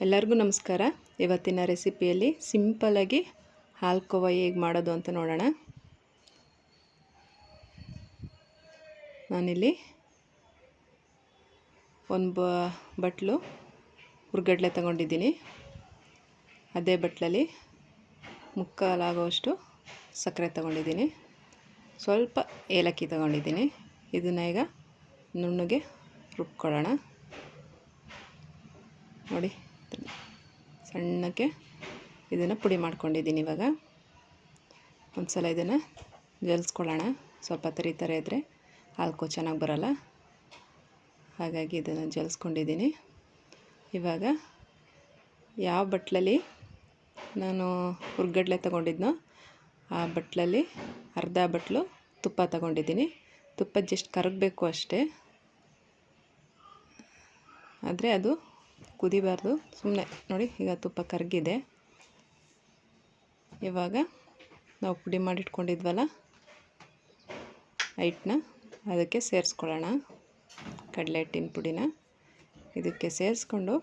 ಎಲ್ಲರಿಗೂ ನಮಸ್ಕಾರ. ಇವತ್ತಿನ ರೆಸಿಪಿಯಲ್ಲಿ ಸಿಂಪಲ್ಲಾಗಿ ಹಾಲು ಕೋವಾ ಹೇಗೆ ಮಾಡೋದು ಅಂತ ನೋಡೋಣ. ನಾನಿಲ್ಲಿ ಒಂದು ಬಟ್ಲು ಹುರ್ಗಡ್ಲೆ ತಗೊಂಡಿದ್ದೀನಿ. ಅದೇ ಬಟ್ಲಲ್ಲಿ ಮುಕ್ಕಾಲಾಗುವಷ್ಟು ಸಕ್ಕರೆ ತಗೊಂಡಿದ್ದೀನಿ. ಸ್ವಲ್ಪ ಏಲಕ್ಕಿ ತಗೊಂಡಿದ್ದೀನಿ. ಇದನ್ನು ಈಗ ನುಣ್ಣಗೆ ರುಬ್ಕೊಳ್ಳೋಣ. ನೋಡಿ, ಸಣ್ಣಕ್ಕೆ ಇದನ್ನು ಪುಡಿ ಮಾಡ್ಕೊಂಡಿದ್ದೀನಿ. ಇವಾಗ ಒಂದು ಸಲ ಇದನ್ನು ಜಲ್ಸ್ಕೊಳ್ಳೋಣ. ಸ್ವಲ್ಪ ತರಿ ಇದ್ದರೆ ಹಾಲ್ಕೋ ಚೆನ್ನಾಗಿ ಬರೋಲ್ಲ, ಹಾಗಾಗಿ ಇದನ್ನು ಜಲ್ಸ್ಕೊಂಡಿದ್ದೀನಿ. ಇವಾಗ ಯಾವ ಬಟ್ಲಲ್ಲಿ ನಾನು ಹುರ್ಗಡ್ಲೆ ತಗೊಂಡಿದ್ನೋ ಆ ಬಟ್ಲಲ್ಲಿ ಅರ್ಧ ಬಟ್ಲು ತುಪ್ಪ ತಗೊಂಡಿದ್ದೀನಿ. ತುಪ್ಪ ಜಸ್ಟ್ ಕರಗಬೇಕು ಅಷ್ಟೇ, ಆದರೆ ಅದು ಕುದಿಬಾರ್ದು. ಸುಮ್ಮನೆ ನೋಡಿ, ಈಗ ತುಪ್ಪ ಕರಗಿದೆ. ಇವಾಗ ನಾವು ಪುಡಿ ಮಾಡಿಟ್ಕೊಂಡಿದ್ವಲ್ಲ ಹಿಟ್ಟನ್ನ ಅದಕ್ಕೆ ಸೇರಿಸ್ಕೊಳ್ಳೋಣ. ಕಡಲೆ ಹಿಟ್ಟಿನ ಪುಡಿನ ಇದಕ್ಕೆ ಸೇರಿಸ್ಕೊಂಡು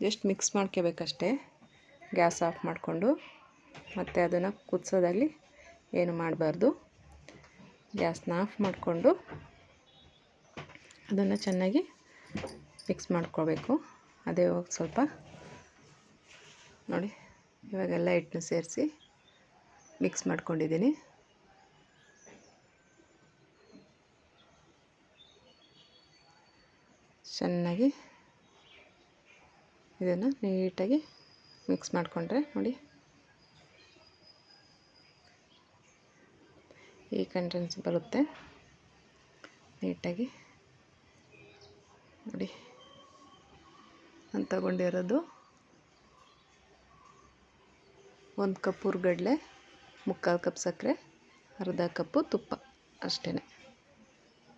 ಜಸ್ಟ್ ಮಿಕ್ಸ್ ಮಾಡ್ಕೋಬೇಕಷ್ಟೇ. ಗ್ಯಾಸ್ ಆಫ್ ಮಾಡಿಕೊಂಡು ಮತ್ತು ಅದನ್ನು ಕುದಿಸೋದಾಗಲಿ ಏನು ಮಾಡಬಾರ್ದು. ಗ್ಯಾಸ್ನ ಆಫ್ ಮಾಡಿಕೊಂಡು ಅದನ್ನು ಚೆನ್ನಾಗಿ ಮಿಕ್ಸ್ ಮಾಡ್ಕೋಬೇಕು. ಅದೇ ಹೋಗಿ ಸ್ವಲ್ಪ ನೋಡಿ, ಇವಾಗೆಲ್ಲ ಹಿಟ್ಟನ್ನ ಸೇರಿಸಿ ಮಿಕ್ಸ್ ಮಾಡ್ಕೊಂಡಿದ್ದೀನಿ. ಚೆನ್ನಾಗಿ ಇದನ್ನು ನೀಟಾಗಿ ಮಿಕ್ಸ್ ಮಾಡಿಕೊಂಡ್ರೆ ನೋಡಿ ಈ ಕಂಟೆನ್ಸಿ ಬರುತ್ತೆ. ನೀಟಾಗಿ ನೋಡಿ, ನಾನು ತಗೊಂಡಿರೋದು 1 ಕಪ್ ಹುರ್ಗಡ್ಲೆ, 3/4 ಕಪ್ ಸಕ್ಕರೆ, ಅರ್ಧ ಕಪ್ಪು ತುಪ್ಪ ಅಷ್ಟೇ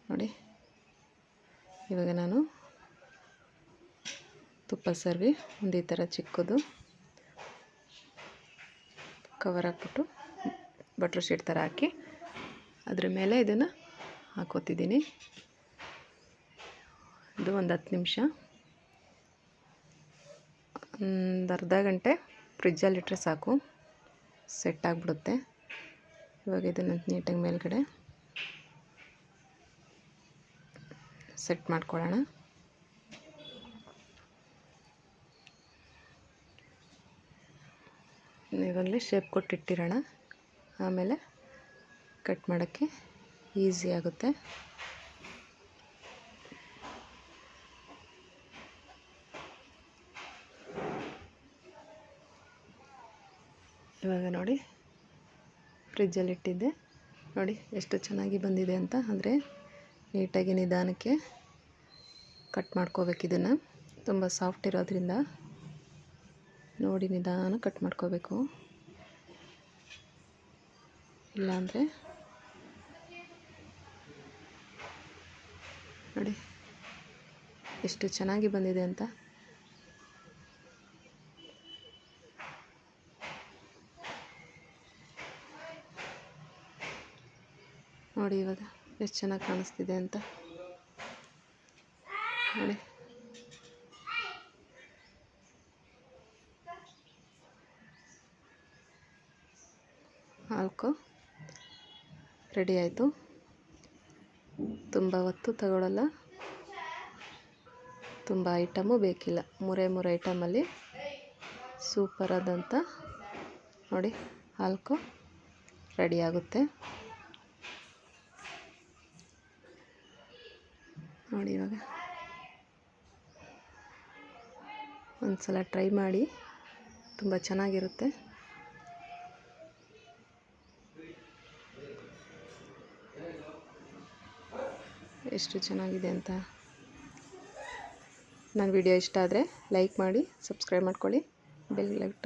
ನೋಡಿ. ಇವಾಗ ನಾನು ತುಪ್ಪ ಸರ್ವಿ ಒಂದು ಈ ಥರ ಚಿಕ್ಕದು ಕವರ್ ಹಾಕ್ಬಿಟ್ಟು ಬಟ್ರ್ ಶೀಟ್ ಥರ ಹಾಕಿ ಅದ್ರ ಮೇಲೆ ಇದನ್ನು ಹಾಕೋತಿದ್ದೀನಿ. ಇದು ಒಂದು 10 ನಿಮಿಷ, ಒಂದು ಅರ್ಧ ಗಂಟೆ ಫ್ರಿಜ್ಜಲ್ಲಿಟ್ಟರೆ ಸಾಕು, ಸೆಟ್ ಆಗಿಬಿಡುತ್ತೆ. ಇವಾಗ ಇದನ್ನು ನೀಟಾಗಿ ಮೇಲ್ಗಡೆ ಸೆಟ್ ಮಾಡ್ಕೊಳ್ಳೋಣ. ಇವಾಗಲೇ ಶೇಪ್ ಕೊಟ್ಟಿಟ್ಟಿರೋಣ, ಆಮೇಲೆ ಕಟ್ ಮಾಡೋಕ್ಕೆ ಈಸಿ ಆಗುತ್ತೆ. ಇವಾಗ ನೋಡಿ, ಫ್ರಿಜ್ಜಲ್ಲಿ ಇಟ್ಟಿದ್ದೆ ನೋಡಿ ಎಷ್ಟು ಚೆನ್ನಾಗಿ ಬಂದಿದೆ ಅಂತ. ಅಂದರೆ ನೀಟಾಗಿ ನಿಧಾನಕ್ಕೆ ಕಟ್ ಮಾಡ್ಕೋಬೇಕು. ಇದನ್ನು ತುಂಬ ಸಾಫ್ಟ್ ಇರೋದ್ರಿಂದ ನೋಡಿ ನಿಧಾನ ಕಟ್ ಮಾಡ್ಕೋಬೇಕು, ಇಲ್ಲಾಂದರೆ ನೋಡಿ ಎಷ್ಟು ಚೆನ್ನಾಗಿ ಬಂದಿದೆ ಅಂತ. ನೋಡಿ ಇವಾಗ ಎಷ್ಟು ಚೆನ್ನಾಗಿ ಕಾಣಿಸ್ತಿದೆ ಅಂತ ನೋಡಿ. ಹಾಲ್ಕೋ ರೆಡಿ ಆಯಿತು. ತುಂಬ ಹೊತ್ತು ತಗೊಳ್ಳಲ್ಲ, ತುಂಬ ಐಟಮು ಬೇಕಿಲ್ಲ. 3 ಐಟಮಲ್ಲಿ ಸೂಪರ್ ಆದಂಥ ನೋಡಿ ಹಾಲ್ಕೋ ರೆಡಿ ಆಗುತ್ತೆ ನೋಡಿ. ಇವಾಗ ಒಂದು ಸಲ ಟ್ರೈ ಮಾಡಿ, ತುಂಬ ಚೆನ್ನಾಗಿರುತ್ತೆ. ಎಷ್ಟು ಚೆನ್ನಾಗಿದೆ ಅಂತ. ನನ್ನ ವಿಡಿಯೋ ಇಷ್ಟ ಆದರೆ ಲೈಕ್ ಮಾಡಿ, ಸಬ್ಸ್ಕ್ರೈಬ್ ಮಾಡ್ಕೊಳ್ಳಿ, ಬೆಲ್ ಐಕಾನ್